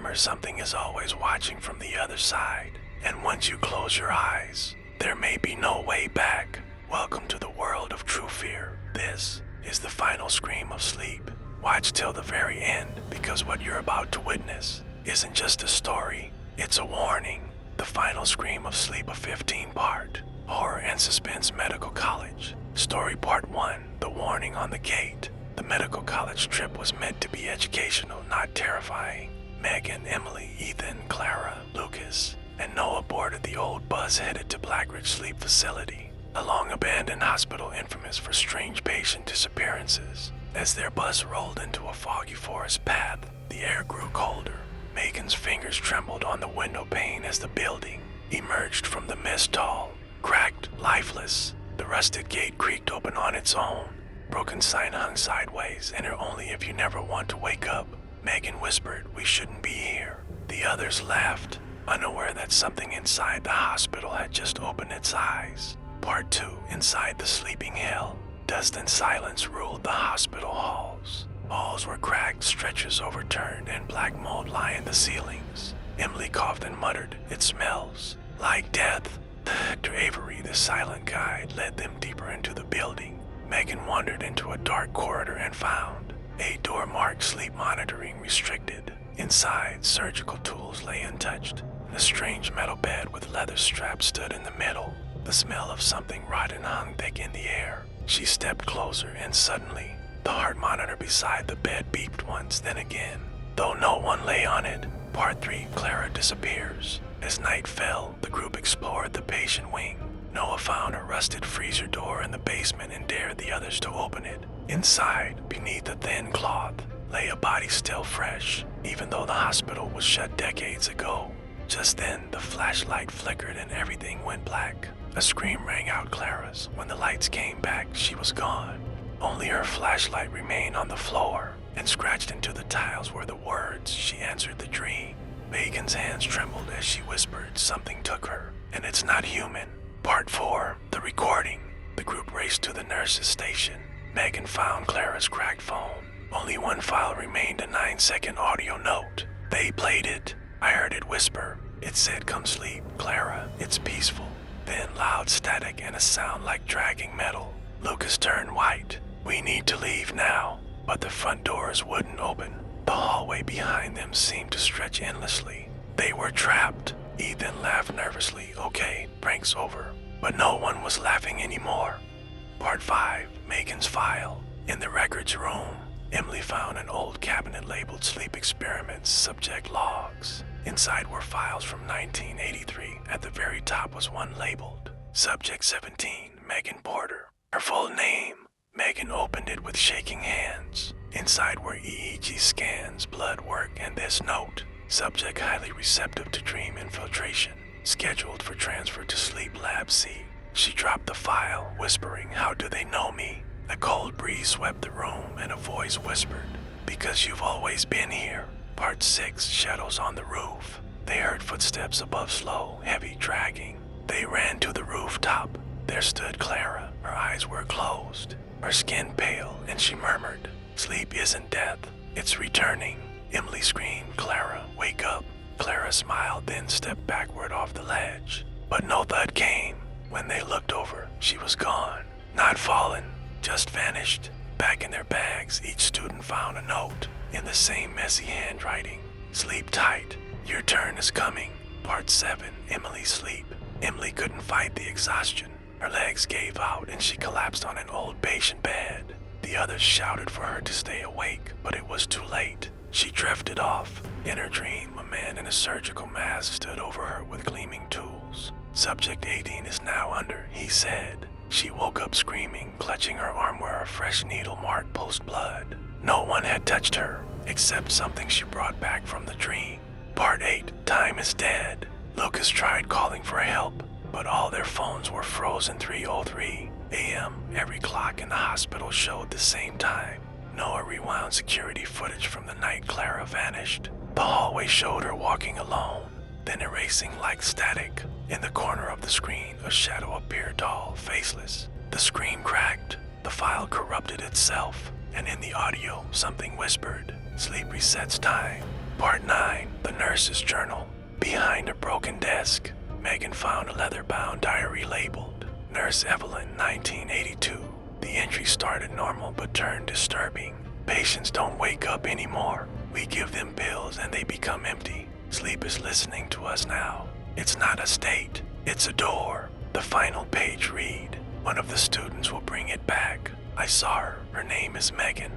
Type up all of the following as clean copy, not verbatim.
Remember, something is always watching from the other side, and once you close your eyes, there may be no way back. Welcome to the world of true fear. This is the final scream of sleep. Watch till the very end, because what you're about to witness isn't just a story, it's a warning. The Final Scream of Sleep, a 15-part horror and suspense medical college. Story Part 1, The Warning on the Gate. The medical college trip was meant to be educational, not terrifying. Megan, Emily, Ethan, Clara, Lucas, and Noah boarded the old bus headed to Blackridge Sleep Facility, a long-abandoned hospital infamous for strange patient disappearances. As their bus rolled into a foggy forest path, the air grew colder. Megan's fingers trembled on the window pane as the building emerged from the mist, tall, cracked, lifeless. The rusted gate creaked open on its own. Broken sign hung sideways, enter only if you never want to wake up. Megan whispered, "We shouldn't be here." The others laughed, unaware that something inside the hospital had just opened its eyes. Part 2, Inside the Sleeping Hell. Dust and silence ruled the hospital halls. Walls were cracked, stretchers overturned, and black mold lined the ceilings. Emily coughed and muttered, "It smells like death." Dr. Avery, the silent guide, led them deeper into the building. Megan wandered into a dark corridor and found a door marked "Sleep Monitoring Restricted." Inside, surgical tools lay untouched, and a strange metal bed with leather straps stood in the middle. The smell of something rotten hung thick in the air. She stepped closer, and suddenly, the heart monitor beside the bed beeped once, then again, though no one lay on it. Part 3, Clara Disappears. As night fell, the group explored the patient wing. Noah found a rusted freezer door in the basement and dared the others to open it. Inside, beneath a thin cloth, lay a body still fresh, even though the hospital was shut decades ago. Just then, the flashlight flickered and everything went black. A scream rang out Clara's. When the lights came back, she was gone. Only her flashlight remained on the floor, and scratched into the tiles were the words, "She answered the dream." Megan's hands trembled as she whispered, "Something took her, and it's not human." Part 4, The Recording. The group raced to the nurse's station. Megan found Clara's cracked phone. Only one file remained, a 9-second audio note. They played it. I heard it whisper. It said, "Come sleep, Clara, it's peaceful." Then loud static and a sound like dragging metal. Lucas turned white. "We need to leave now." But the front doors wouldn't open. The hallway behind them seemed to stretch endlessly. They were trapped. Ethan laughed nervously. "Okay, prank's over." But no one was laughing anymore. Part 5, Megan's File. In the records room, Emily found an old cabinet labeled "Sleep Experiments, Subject Logs." Inside were files from 1983. At the very top was one labeled Subject 17, Megan Porter. Her full name. Megan opened it with shaking hands. Inside were EEG scans, blood work, and this note: "Subject highly receptive to dream infiltration. Scheduled for transfer to Sleep Lab C." She dropped the file, whispering, "How do they know me?" A cold breeze swept the room, and a voice whispered, "Because you've always been here." Part 6, Shadows on the Roof. They heard footsteps above, slow, heavy dragging. They ran to the rooftop. There stood Clara. Her eyes were closed, her skin pale, and she murmured, "Sleep isn't death, it's returning." Emily screamed, "Clara, wake up." Clara smiled, then stepped backward off the ledge. But no thud came. When they looked over, she was gone. Not fallen, just vanished. Back in their bags, each student found a note in the same messy handwriting. "Sleep tight, your turn is coming." Part 7, Emily's Sleep. Emily couldn't fight the exhaustion. Her legs gave out and she collapsed on an old patient bed. The others shouted for her to stay awake, but it was too late. She drifted off. In her dream, a man in a surgical mask stood over her with gleaming tools. "Subject 18 is now under," he said. She woke up screaming, clutching her arm where a fresh needle marked post-blood. No one had touched her, except something she brought back from the dream. Part 8, Time is Dead. Lucas tried calling for help, but all their phones were frozen. 3:03 a.m. Every clock in the hospital showed the same time. Noah rewound security footage from the night Clara vanished. The hallway showed her walking alone, then erasing like static. In the corner of the screen, a shadow appeared, tall, faceless. The screen cracked. The file corrupted itself, and in the audio, something whispered, "Sleep resets time." Part 9, The the nurse's journal. Behind a broken desk, Megan found a leather-bound diary labeled Nurse Evelyn, 1982. The entry started normal but turned disturbing. Patients don't wake up anymore. We give them pills and they become empty. Sleep is listening to us now. It's not a state, it's a door. The final page read, one of the students will bring it back. I saw her. Her name is Megan.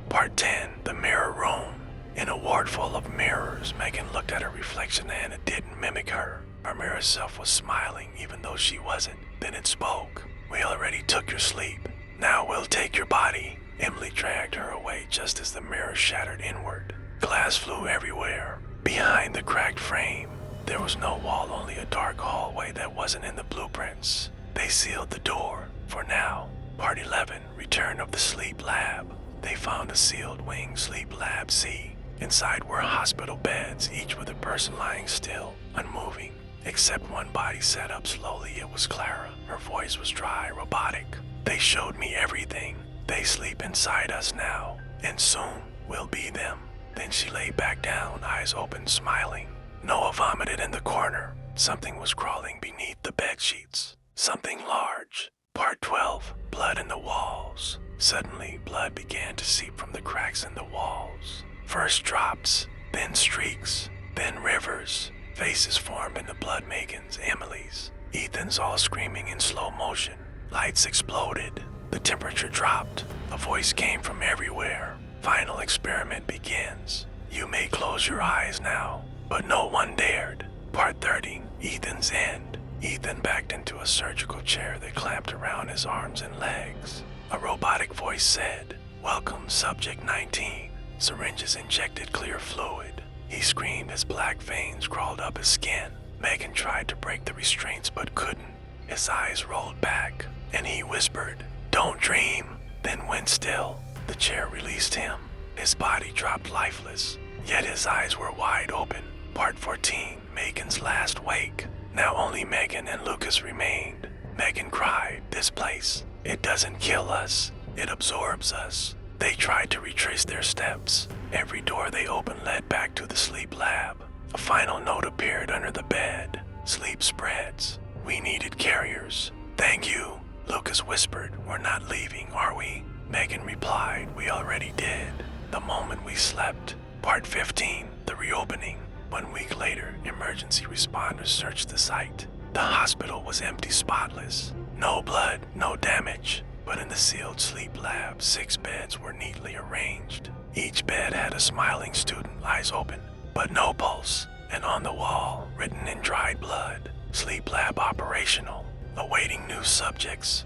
Part 10, the mirror room. In a ward full of mirrors, Megan looked at her reflection and it didn't mimic her. Her mirror self was smiling even though she wasn't. Then it spoke. We already took your sleep. Now we'll take your body. Emily dragged her away just as the mirror shattered inward. Glass flew everywhere. Behind the cracked frame, there was no wall, only a dark hallway that wasn't in the blueprints. They sealed the door, for now. Part 11, Return of the Sleep Lab. They found a sealed wing, Sleep Lab C. Inside were hospital beds, each with a person lying still, unmoving. Except one body sat up slowly. It was Clara. Her voice was dry, robotic. They showed me everything. They sleep inside us now, and soon we'll be them. Then she lay back down, eyes open, smiling. Noah vomited in the corner. Something was crawling beneath the bed sheets. Something large. Part 12, Blood in the Walls. Suddenly, blood began to seep from the cracks in the walls. First drops, then streaks, then rivers. Faces formed in the blood Megan's, Emily's. Ethan's, all screaming in slow motion. Lights exploded. The temperature dropped. A voice came from everywhere. Final experiment begins. You may close your eyes now, but no one dared. Part 30, Ethan's End. Ethan backed into a surgical chair that clamped around his arms and legs. A robotic voice said, "Welcome, Subject 19. Syringes injected clear fluid." He screamed as black veins crawled up his skin. Megan tried to break the restraints but couldn't. His eyes rolled back, and he whispered, "Don't dream," then went still. The chair released him. His body dropped lifeless, yet his eyes were wide open. Part 14, Megan's Last Wake. Now only Megan and Lucas remained. Megan cried, "This place, it doesn't kill us, it absorbs us." They tried to retrace their steps. Every door they opened led back to the sleep lab. A final note appeared under the bed. "Sleep spreads. We needed carriers." "Thank you," Lucas whispered. "We're not leaving, are we?" Megan replied, "We already did, the moment we slept." Part 15, the reopening. 1 week later, emergency responders searched the site. The hospital was empty, spotless. No blood, no damage. But in the sealed sleep lab, 6 beds were neatly arranged. Each bed had a smiling student, eyes open, but no pulse. And on the wall, written in dried blood, "Sleep lab operational, awaiting new subjects."